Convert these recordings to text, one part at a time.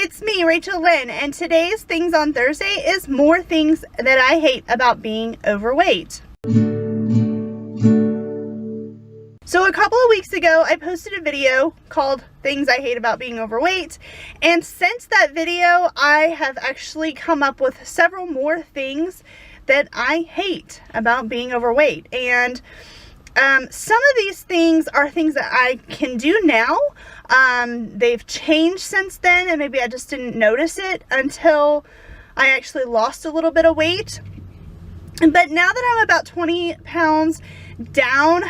it's me, RachaelLyn, and today's Things on Thursday is more things that I hate about being overweight. So a couple of weeks ago, I posted a video called Things I Hate About Being Overweight, and since that video, I have actually come up with several more things that I hate about being overweight. And some of these things are things that I can do now. They've changed since then, and maybe I just didn't notice it until I actually lost a little bit of weight. But now that I'm about 20 pounds down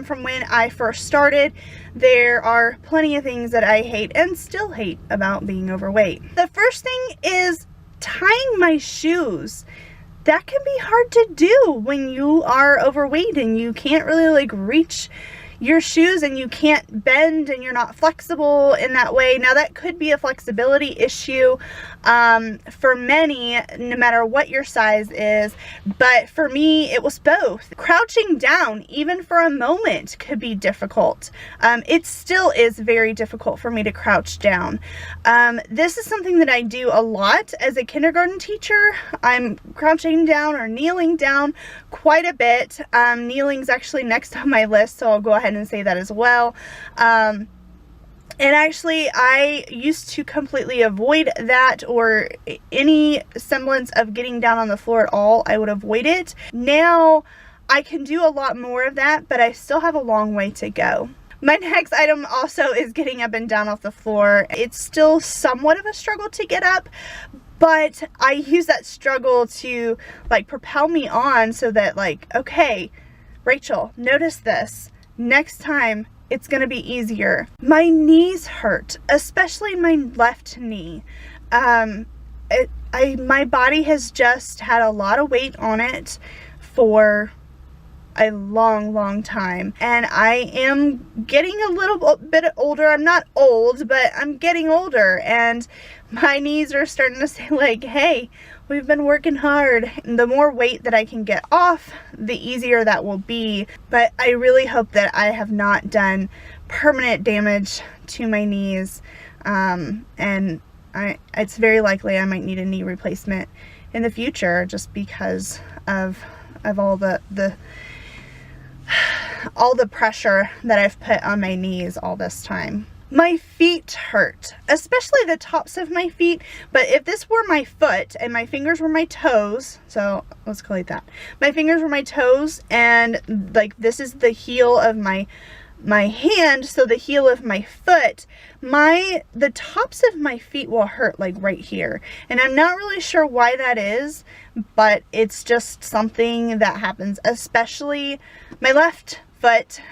from when I first started, there are plenty of things that I hate and still hate about being overweight. The first thing is tying my shoes. That can be hard to do when you are overweight and you can't really reach your shoes and you can't bend and you're not flexible in that way. Now that could be a flexibility issue for many, no matter what your size is, but for me it was both. Crouching down even for a moment could be difficult. It still is very difficult for me to crouch down. This is something that I do a lot as a kindergarten teacher. I'm crouching down or kneeling down quite a bit. Kneeling's actually next on my list, so I'll go ahead and say that as well. And actually, I used to completely avoid that, or any semblance of getting down on the floor at all. I would avoid it. Now, I can do a lot more of that, but I still have a long way to go. My next item also is getting up and down off the floor. It's still somewhat of a struggle to get up, but I use that struggle to propel me on so that okay, Rachel, notice this. Next time, it's going to be easier. My knees hurt, especially my left knee. My body has just had a lot of weight on it for a long time, and I am getting a little bit older. I'm not old, but I'm getting older, and my knees are starting to say hey, we've been working hard. And the more weight that I can get off, the easier that will be. But I really hope that I have not done permanent damage to my knees, and it's very likely I might need a knee replacement in the future, just because of all the pressure that I've put on my knees all this time. My feet hurt, especially the tops of my feet, but if this were my foot and my fingers were my toes, so let's call it that. My fingers were my toes, and this is the heel of my hand, so the heel of my foot, the tops of my feet will hurt right here. And I'm not really sure why that is, but it's just something that happens, especially my left foot,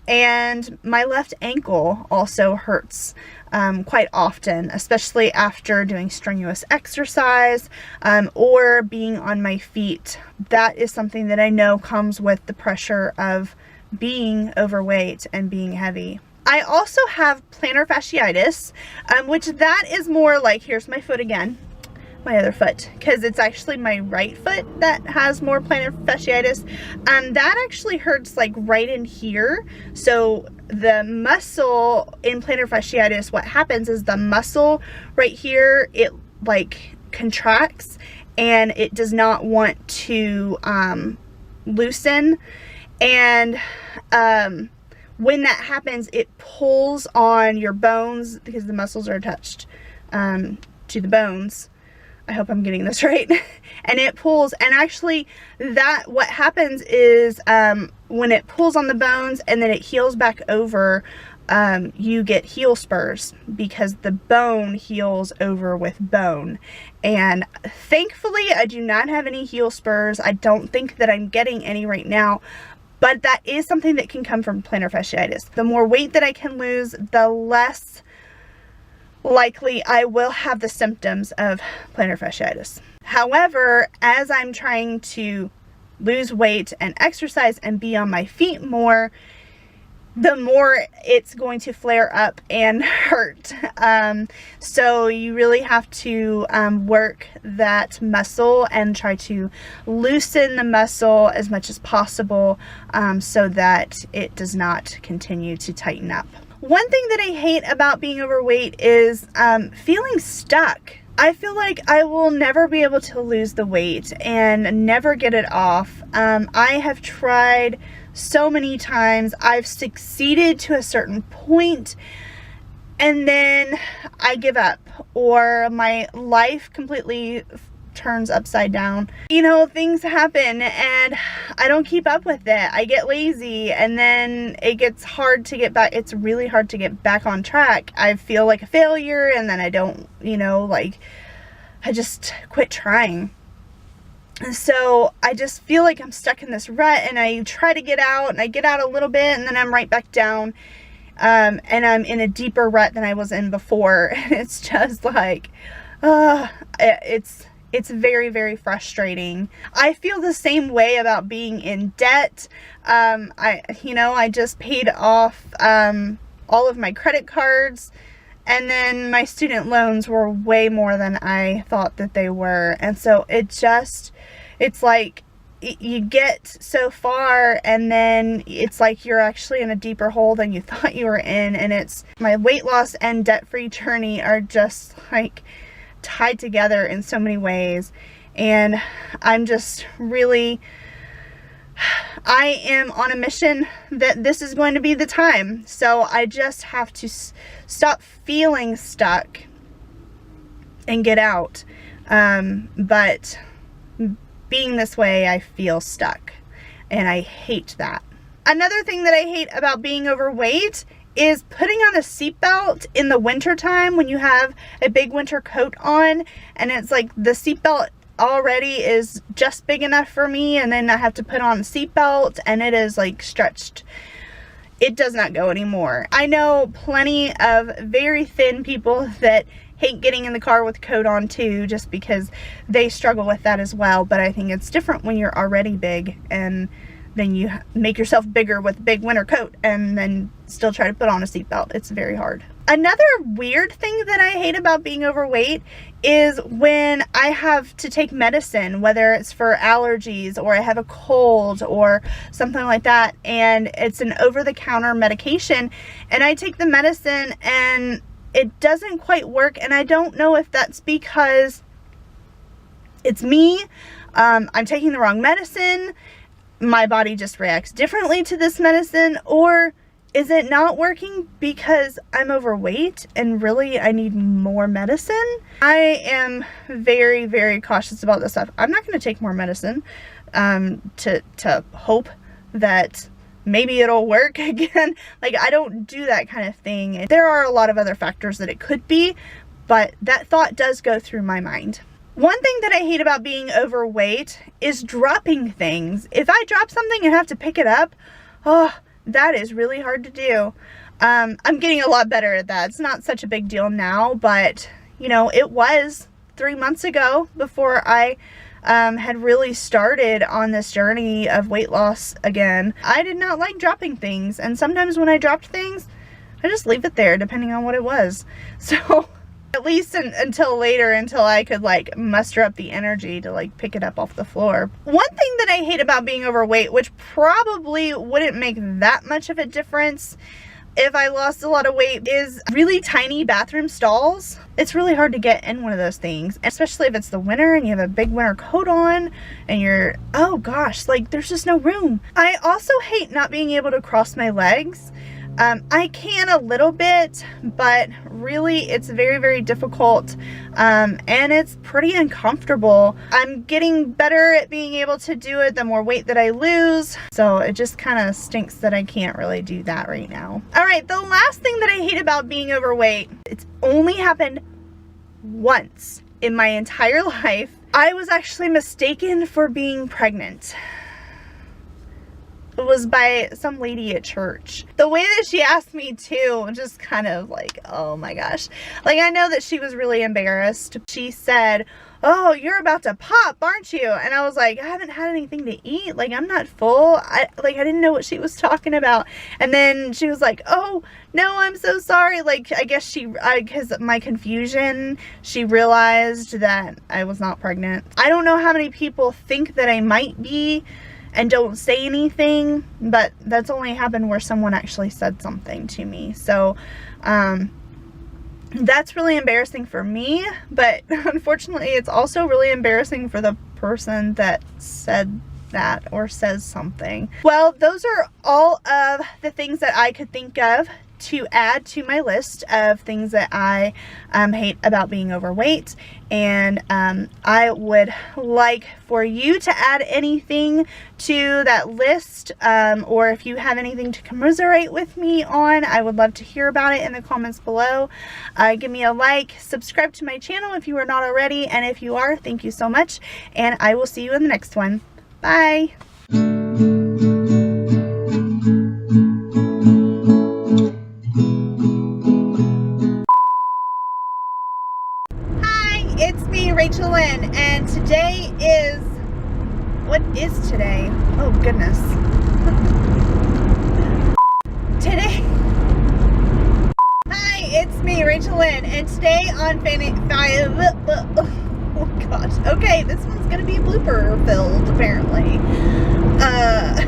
and my left ankle also hurts quite often, especially after doing strenuous exercise or being on my feet. That is something that I know comes with the pressure of being overweight and being heavy. I also have plantar fasciitis, which that is more here's my foot again, my other foot, because it's actually my right foot that has more plantar fasciitis. That actually hurts right in here. So the muscle in plantar fasciitis, what happens is the muscle right here, it contracts and it does not want to loosen. And when that happens, it pulls on your bones because the muscles are attached to the bones. I hope I'm getting this right. And it pulls, and actually what happens is when it pulls on the bones and then it heals back over, you get heel spurs because the bone heals over with bone. And thankfully, I do not have any heel spurs. I don't think that I'm getting any right now. But that is something that can come from plantar fasciitis. The more weight that I can lose, the less likely I will have the symptoms of plantar fasciitis. However, as I'm trying to lose weight and exercise and be on my feet more, the more it's going to flare up and hurt. So you really have to work that muscle and try to loosen the muscle as much as possible so that it does not continue to tighten up. One thing that I hate about being overweight is feeling stuck. I feel like I will never be able to lose the weight and never get it off. I have tried so many times. I've succeeded to a certain point, and then I give up, or my life completely turns upside down. You know, things happen and I don't keep up with it. I get lazy, and then it gets hard to get back. It's really hard to get back on track. I feel like a failure, and then I don't, you know, like, I just quit trying. And so I just feel like I'm stuck in this rut, and I try to get out, and I get out a little bit, and then I'm right back down. And I'm in a deeper rut than I was in before. And it's just like, it's very, very frustrating. I feel the same way about being in debt. I just paid off all of my credit cards, and then my student loans were way more than I thought that they were. And so it's like you get so far, and then it's like you're actually in a deeper hole than you thought you were in. And it's my weight loss and debt-free journey are just like tied together in so many ways. And I'm just really, I am on a mission that this is going to be the time. So I just have to stop feeling stuck and get out. But being this way, I feel stuck, and I hate that. Another thing that I hate about being overweight is putting on a seatbelt in the winter time when you have a big winter coat on, and it's like the seatbelt already is just big enough for me, and then I have to put on a seatbelt, and it is like stretched. It does not go anymore. I know plenty of very thin people that hate getting in the car with coat on too, just because they struggle with that as well. But I think it's different when you're already big, and then you make yourself bigger with a big winter coat and then still try to put on a seatbelt. It's very hard. Another weird thing that I hate about being overweight is when I have to take medicine, whether it's for allergies or I have a cold or something like that, and it's an over-the-counter medication, and I take the medicine and it doesn't quite work. And I don't know if that's because it's me, I'm taking the wrong medicine, my body just reacts differently to this medicine, or is it not working because I'm overweight and really I need more medicine? I am very, very cautious about this stuff. I'm not going to take more medicine to hope that maybe it'll work again. Like, I don't do that kind of thing. There are a lot of other factors that it could be, but that thought does go through my mind. One thing that I hate about being overweight is dropping things. If I drop something and have to pick it up, oh, that is really hard to do. I'm getting a lot better at that. It's not such a big deal now, but you know, it was 3 months ago before I had really started on this journey of weight loss again. I did not like dropping things, and sometimes when I dropped things, I just leave it there depending on what it was. So at least until later, until I could like muster up the energy to like pick it up off the floor. One thing that I hate about being overweight, which probably wouldn't make that much of a difference if I lost a lot of weight, is really tiny bathroom stalls. It's really hard to get in one of those things, especially if it's the winter and you have a big winter coat on and you're, oh gosh, like there's just no room. I also hate not being able to cross my legs. I can a little bit, but really it's very, very difficult, and it's pretty uncomfortable. I'm getting better at being able to do it the more weight that I lose, so it just kind of stinks that I can't really do that right now. All right, the last thing that I hate about being overweight, it's only happened once in my entire life. I was actually mistaken for being pregnant. It was by some lady at church. The way that she asked me too, just kind of like, oh my gosh. Like, I know that she was really embarrassed. She said, oh, you're about to pop, aren't you? And I was like, I haven't had anything to eat. Like, I'm not full. I didn't know what she was talking about. And then she was like, oh, no, I'm so sorry. Like, I guess because my confusion, she realized that I was not pregnant. I don't know how many people think that I might be, and don't say anything, but that's only happened where someone actually said something to me. So that's really embarrassing for me, but unfortunately it's also really embarrassing for the person that said that or says something. Well, those are all of the things that I could think of to add to my list of things that I hate about being overweight, and I would like for you to add anything to that list, or if you have anything to commiserate with me on, I would love to hear about it in the comments below. Give me a like, subscribe to my channel if you are not already, and if you are, thank you so much, and I will see you in the next one. Bye! It's me, RachaelLyn, and today is, what is today? Oh goodness. Today, hi, it's me, RachaelLyn, and today on oh gosh, okay, this one's gonna be blooper filled apparently.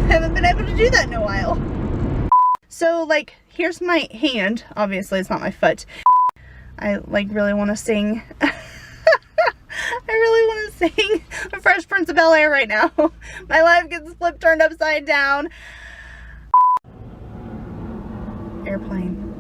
Haven't been able to do that in a while. So like, here's my hand, obviously it's not my foot. I like really want to sing. I really want to sing The Fresh Prince of Bel-Air right now. My life gets flipped, turned upside down. Airplane.